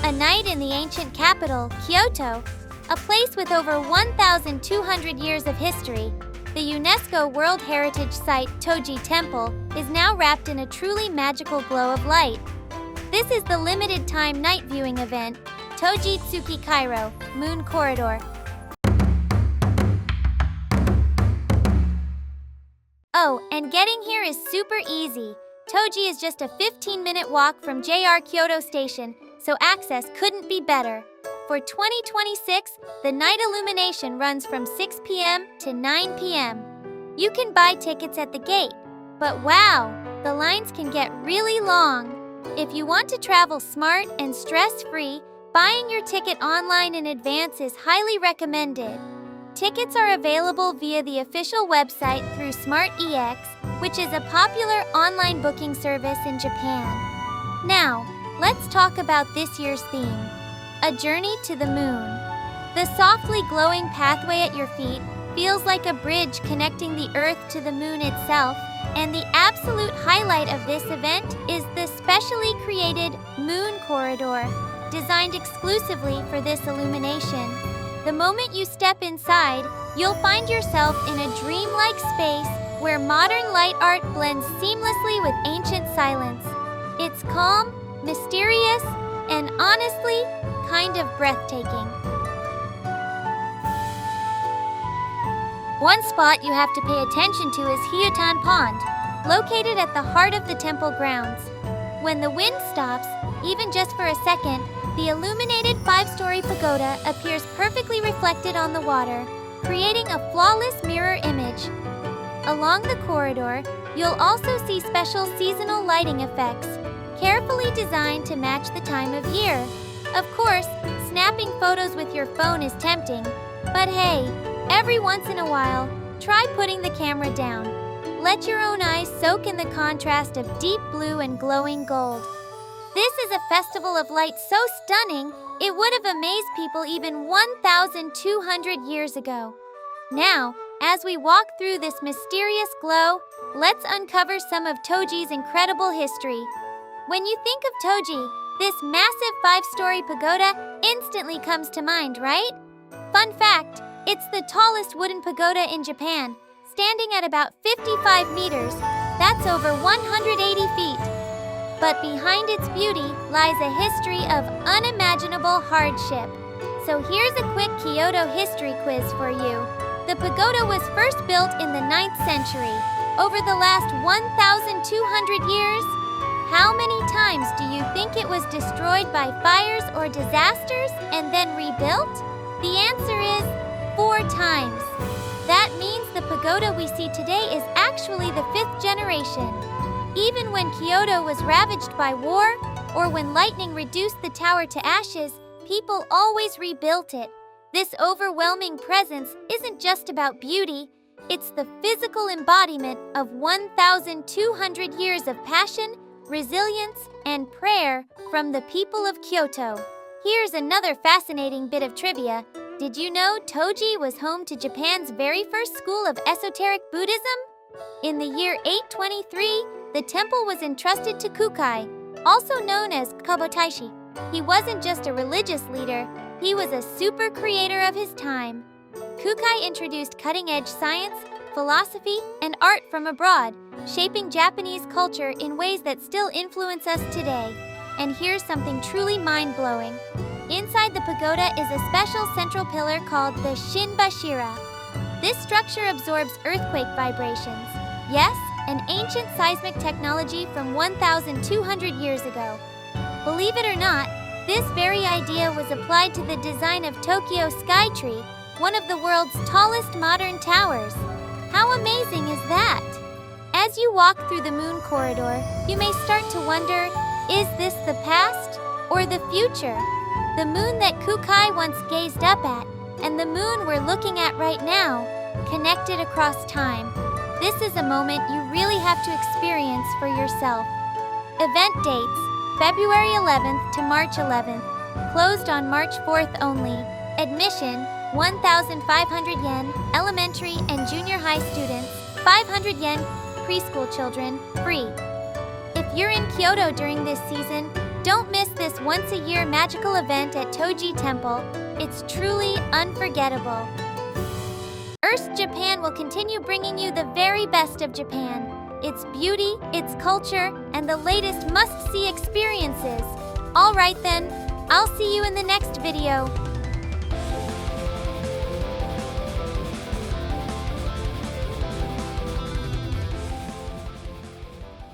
A night in the ancient capital, Kyoto, a place with over 1,200 years of history, the UNESCO World Heritage Site Toji Temple is now wrapped in a truly magical glow of light. This is the limited-time night viewing event, Toji Tsuki Kairo, Moon Corridor. Oh, and getting here is super easy. Toji is just a 15-minute walk from JR Kyoto Station, so access couldn't be better. For 2026, the night illumination runs from 6 p.m. to 9 p.m. You can buy tickets at the gate, but wow, the lines can get really long. If you want to travel smart and stress-free, buying your ticket online in advance is highly recommended. Tickets are available via the official website through SmartEX, which is a popular online booking service in Japan. Now, let's talk about this year's theme, a journey to the moon. The softly glowing pathway at your feet feels like a bridge connecting the Earth to the moon itself, and the absolute highlight of this event is the specially created Moon Corridor, designed exclusively for this illumination. The moment you step inside, you'll find yourself in a dreamlike space where modern light art blends seamlessly with ancient silence. It's calm, mysterious, and honestly, kind of breathtaking. One spot you have to pay attention to is Hyotan Pond, located at the heart of the temple grounds. When the wind stops, even just for a second, the illuminated 5-story pagoda appears perfectly reflected on the water, creating a flawless mirror image. Along the corridor, you'll also see special seasonal lighting effects, carefully designed to match the time of year. Of course, snapping photos with your phone is tempting, but hey, every once in a while, try putting the camera down. Let your own eyes soak in the contrast of deep blue and glowing gold. This is a festival of light so stunning, it would have amazed people even 1,200 years ago. Now, as we walk through this mysterious glow, let's uncover some of Toji's incredible history. When you think of Toji, this massive 5-story pagoda instantly comes to mind, right? Fun fact, it's the tallest wooden pagoda in Japan, standing at about 55 meters. That's over 180 feet. But behind its beauty lies a history of unimaginable hardship. So here's a quick Kyoto history quiz for you. The pagoda was first built in the 9th century. Over the last 1,200 years, how many times do you think it was destroyed by fires or disasters and then rebuilt? The answer is 4 times. That means the pagoda we see today is actually the 5th generation. Even when Kyoto was ravaged by war, or when lightning reduced the tower to ashes, people always rebuilt it. This overwhelming presence isn't just about beauty, it's the physical embodiment of 1,200 years of passion, resilience, and prayer from the people of Kyoto. Here's another fascinating bit of trivia. Did you know Toji was home to Japan's very first school of esoteric Buddhism? In the year 823, the temple was entrusted to Kukai, also known as Kabotaishi. He wasn't just a religious leader, he was a super creator of his time. Kukai introduced cutting-edge science, philosophy, and art from abroad, shaping Japanese culture in ways that still influence us today. And here's something truly mind-blowing. Inside the pagoda is a special central pillar called the Shinbashira. This structure absorbs earthquake vibrations. Yes, an ancient seismic technology from 1,200 years ago. Believe it or not, this very idea was applied to the design of Tokyo Skytree, one of the world's tallest modern towers. How amazing is that? As you walk through the Moon Corridor, you may start to wonder, is this the past or the future? The moon that Kukai once gazed up at, and the moon we're looking at right now, connected across time. This is a moment you really have to experience for yourself. Event dates, February 11th to March 11th. Closed on March 4th only. Admission, 1,500 yen, elementary and junior high students, 500 yen, preschool children, free. If you're in Kyoto during this season, Don't miss this once-a-year magical event at Toji Temple. It's truly unforgettable. Earth Japan will continue bringing you the very best of Japan. Its beauty, its culture, and the latest must-see experiences. All right then, I'll see you in the next video.